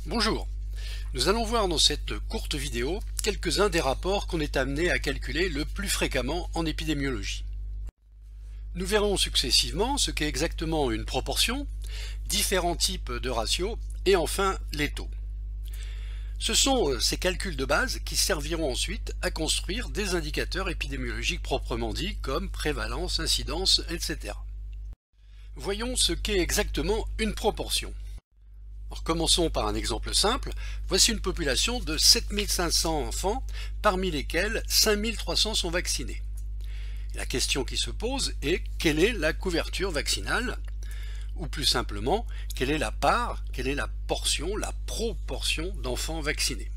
Bonjour, nous allons voir dans cette courte vidéo quelques-uns des rapports qu'on est amené à calculer le plus fréquemment en épidémiologie. Nous verrons successivement ce qu'est exactement une proportion, différents types de ratios et enfin les taux. Ce sont ces calculs de base qui serviront ensuite à construire des indicateurs épidémiologiques proprement dits comme prévalence, incidence, etc. Voyons ce qu'est exactement une proportion. Alors, commençons par un exemple simple. Voici une population de 7500 enfants, parmi lesquels 5300 sont vaccinés. Et la question qui se pose est quelle est la couverture vaccinale? Ou plus simplement, quelle est la part, quelle est la portion, la proportion d'enfants vaccinés?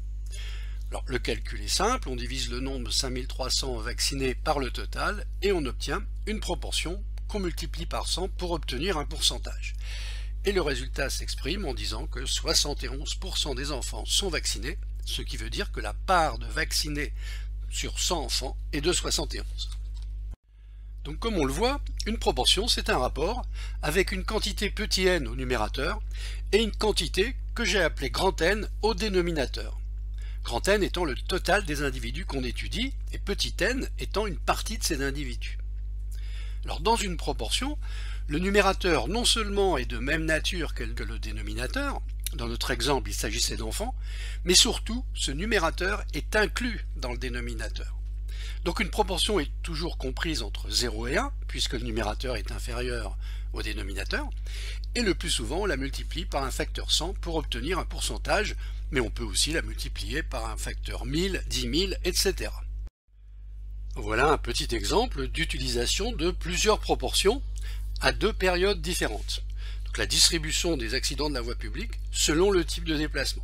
Alors, le calcul est simple, on divise le nombre de 5300 vaccinés par le total et on obtient une proportion qu'on multiplie par 100 pour obtenir un pourcentage. Et le résultat s'exprime en disant que 71% des enfants sont vaccinés, ce qui veut dire que la part de vaccinés sur 100 enfants est de 71. Donc comme on le voit, une proportion c'est un rapport avec une quantité petit n au numérateur et une quantité que j'ai appelée grand N au dénominateur. Grand N étant le total des individus qu'on étudie et petit n étant une partie de ces individus. Alors dans une proportion, le numérateur non seulement est de même nature que le dénominateur, dans notre exemple il s'agissait d'enfants, mais surtout ce numérateur est inclus dans le dénominateur. Donc une proportion est toujours comprise entre 0 et 1, puisque le numérateur est inférieur au dénominateur, et le plus souvent on la multiplie par un facteur 100 pour obtenir un pourcentage, mais on peut aussi la multiplier par un facteur 1000, 10 000, etc. Voilà un petit exemple d'utilisation de plusieurs proportions à deux périodes différentes. Donc la distribution des accidents de la voie publique selon le type de déplacement.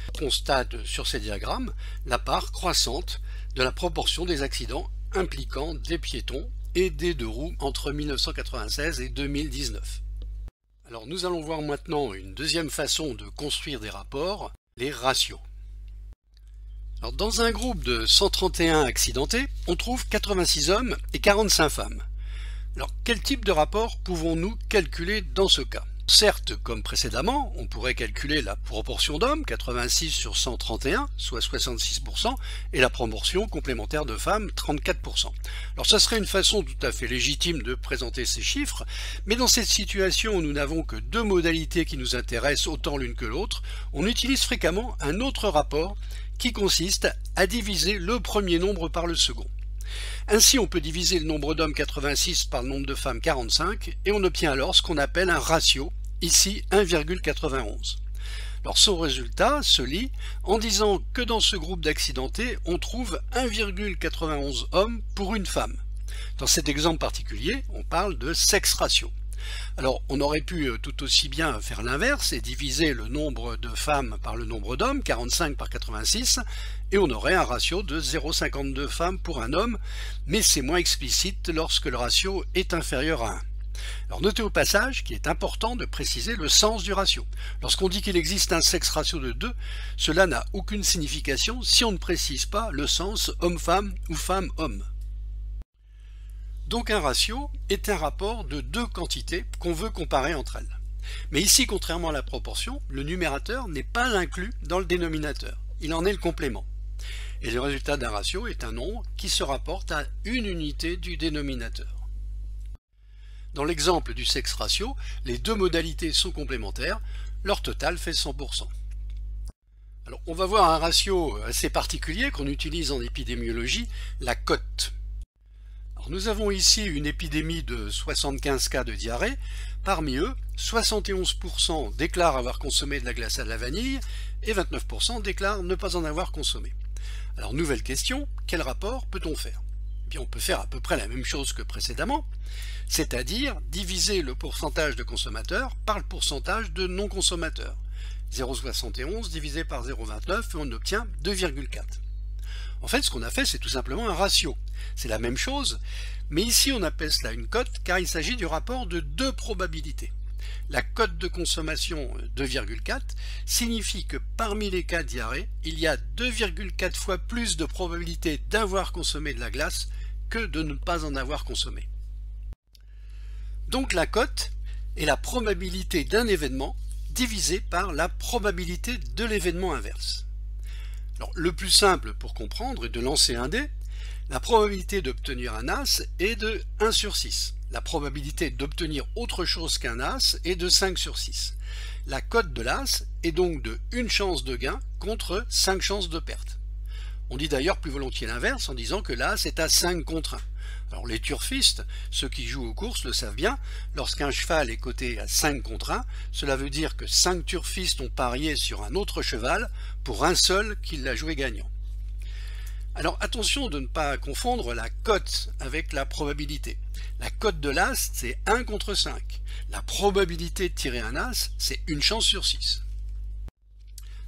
On constate sur ces diagrammes la part croissante de la proportion des accidents impliquant des piétons et des deux roues entre 1996 et 2019. Alors nous allons voir maintenant une deuxième façon de construire des rapports, les ratios. Alors, dans un groupe de 131 accidentés, on trouve 86 hommes et 45 femmes. Alors, quel type de rapport pouvons-nous calculer dans ce cas? Certes, comme précédemment, on pourrait calculer la proportion d'hommes, 86 sur 131, soit 66%, et la proportion complémentaire de femmes, 34%. Alors ça serait une façon tout à fait légitime de présenter ces chiffres, mais dans cette situation où nous n'avons que deux modalités qui nous intéressent autant l'une que l'autre, on utilise fréquemment un autre rapport qui consiste à diviser le premier nombre par le second. Ainsi, on peut diviser le nombre d'hommes 86 par le nombre de femmes 45 et on obtient alors ce qu'on appelle un ratio, ici 1,91. Alors son résultat se lit en disant que dans ce groupe d'accidentés, on trouve 1,91 hommes pour une femme. Dans cet exemple particulier, on parle de sexe ratio. Alors on aurait pu tout aussi bien faire l'inverse et diviser le nombre de femmes par le nombre d'hommes, 45 par 86, et on aurait un ratio de 0,52 femmes pour un homme, mais c'est moins explicite lorsque le ratio est inférieur à 1. Alors notez au passage qu'il est important de préciser le sens du ratio. Lorsqu'on dit qu'il existe un sexe ratio de 2, cela n'a aucune signification si on ne précise pas le sens homme-femme ou femme-homme. Donc un ratio est un rapport de deux quantités qu'on veut comparer entre elles. Mais ici, contrairement à la proportion, le numérateur n'est pas inclus dans le dénominateur. Il en est le complément. Et le résultat d'un ratio est un nombre qui se rapporte à une unité du dénominateur. Dans l'exemple du sexe ratio, les deux modalités sont complémentaires, leur total fait 100%. Alors, on va voir un ratio assez particulier qu'on utilise en épidémiologie, la cote. Alors, nous avons ici une épidémie de 75 cas de diarrhée. Parmi eux, 71% déclarent avoir consommé de la glace à la vanille et 29% déclarent ne pas en avoir consommé. Alors, nouvelle question, quel rapport peut-on faire? Eh bien, on peut faire à peu près la même chose que précédemment, c'est-à-dire diviser le pourcentage de consommateurs par le pourcentage de non-consommateurs. 0,71 divisé par 0,29 et on obtient 2,4. En fait, ce qu'on a fait, c'est tout simplement un ratio. C'est la même chose, mais ici on appelle cela une cote car il s'agit du rapport de deux probabilités. La cote de consommation 2,4 signifie que parmi les cas de diarrhée, il y a 2,4 fois plus de probabilité d'avoir consommé de la glace que de ne pas en avoir consommé. Donc la cote est la probabilité d'un événement divisé par la probabilité de l'événement inverse. Alors, le plus simple pour comprendre est de lancer un dé. La probabilité d'obtenir un as est de 1 sur 6. La probabilité d'obtenir autre chose qu'un as est de 5 sur 6. La cote de l'as est donc de 1 chance de gain contre 5 chances de perte. On dit d'ailleurs plus volontiers l'inverse en disant que l'as est à 5 contre 1. Alors les turfistes, ceux qui jouent aux courses le savent bien, lorsqu'un cheval est coté à 5 contre 1, cela veut dire que 5 turfistes ont parié sur un autre cheval pour un seul qui l'a joué gagnant. Alors attention de ne pas confondre la cote avec la probabilité. La cote de l'as, c'est 1 contre 5. La probabilité de tirer un as, c'est 1 chance sur 6.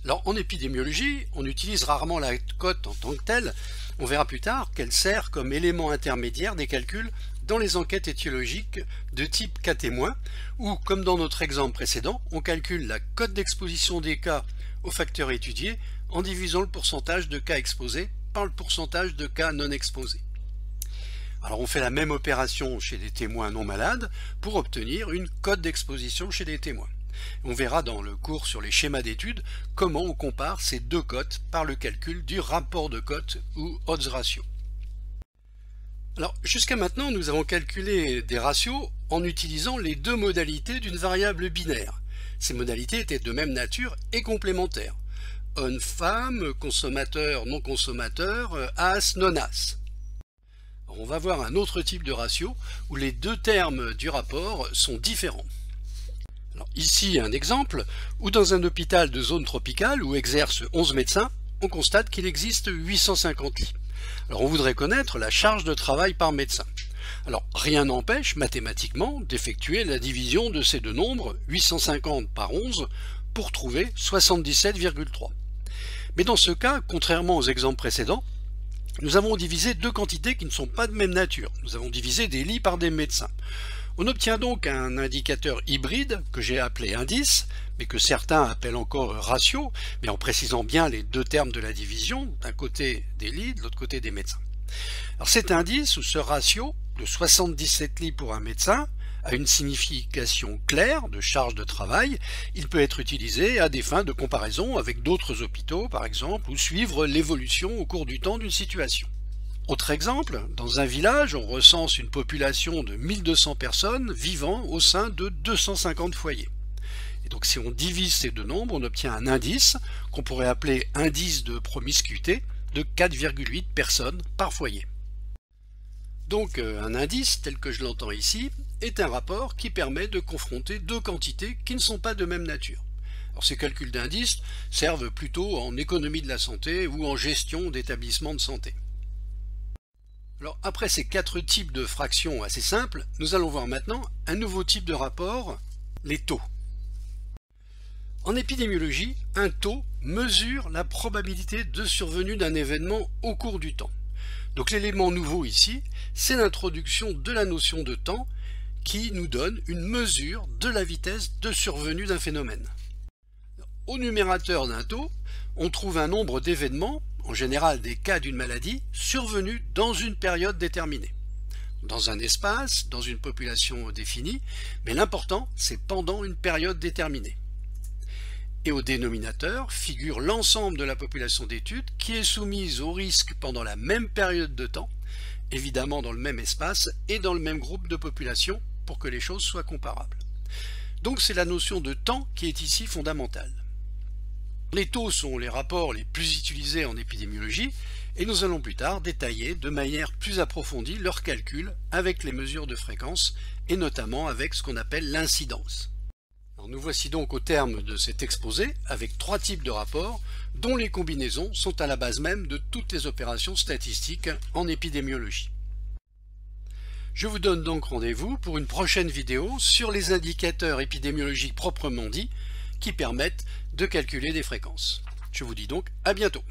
Alors en épidémiologie, on utilise rarement la cote en tant que telle. On verra plus tard qu'elle sert comme élément intermédiaire des calculs dans les enquêtes étiologiques de type cas témoin, où, comme dans notre exemple précédent, on calcule la cote d'exposition des cas au facteur étudié en divisant le pourcentage de cas exposés par le pourcentage de cas non exposés. Alors on fait la même opération chez des témoins non malades pour obtenir une cote d'exposition chez des témoins. On verra dans le cours sur les schémas d'études comment on compare ces deux cotes par le calcul du rapport de cote ou odds ratio. Alors jusqu'à maintenant nous avons calculé des ratios en utilisant les deux modalités d'une variable binaire. Ces modalités étaient de même nature et complémentaires. Homme-femme, consommateur, non-consommateur, as, non-as. On va voir un autre type de ratio où les deux termes du rapport sont différents. Alors, ici un exemple où dans un hôpital de zone tropicale où exercent 11 médecins, on constate qu'il existe 850 lits. Alors on voudrait connaître la charge de travail par médecin. Alors rien n'empêche mathématiquement d'effectuer la division de ces deux nombres, 850 par 11, pour trouver 77,3. Mais dans ce cas, contrairement aux exemples précédents, nous avons divisé deux quantités qui ne sont pas de même nature. Nous avons divisé des lits par des médecins. On obtient donc un indicateur hybride que j'ai appelé indice, mais que certains appellent encore ratio, mais en précisant bien les deux termes de la division, d'un côté des lits, de l'autre côté des médecins. Alors cet indice ou ce ratio de 77 lits pour un médecin a une signification claire de charge de travail. Il peut être utilisé à des fins de comparaison avec d'autres hôpitaux par exemple, ou suivre l'évolution au cours du temps d'une situation. Autre exemple, dans un village, on recense une population de 1200 personnes vivant au sein de 250 foyers. Et donc si on divise ces deux nombres, on obtient un indice qu'on pourrait appeler indice de promiscuité de 4,8 personnes par foyer. Donc un indice, tel que je l'entends ici, est un rapport qui permet de confronter deux quantités qui ne sont pas de même nature. Alors ces calculs d'indices servent plutôt en économie de la santé ou en gestion d'établissements de santé. Alors après ces quatre types de fractions assez simples, nous allons voir maintenant un nouveau type de rapport, les taux. En épidémiologie, un taux mesure la probabilité de survenue d'un événement au cours du temps. Donc l'élément nouveau ici, c'est l'introduction de la notion de temps qui nous donne une mesure de la vitesse de survenue d'un phénomène. Au numérateur d'un taux, on trouve un nombre d'événements, en général des cas d'une maladie, survenus dans une période déterminée. Dans un espace, dans une population définie, mais l'important, c'est pendant une période déterminée. Et au dénominateur figure l'ensemble de la population d'études qui est soumise au risque pendant la même période de temps, évidemment dans le même espace et dans le même groupe de population pour que les choses soient comparables. Donc c'est la notion de temps qui est ici fondamentale. Les taux sont les rapports les plus utilisés en épidémiologie et nous allons plus tard détailler de manière plus approfondie leur calcul avec les mesures de fréquence et notamment avec ce qu'on appelle l'incidence. Nous voici donc au terme de cet exposé avec trois types de rapports dont les combinaisons sont à la base même de toutes les opérations statistiques en épidémiologie. Je vous donne donc rendez-vous pour une prochaine vidéo sur les indicateurs épidémiologiques proprement dits qui permettent de calculer des fréquences. Je vous dis donc à bientôt.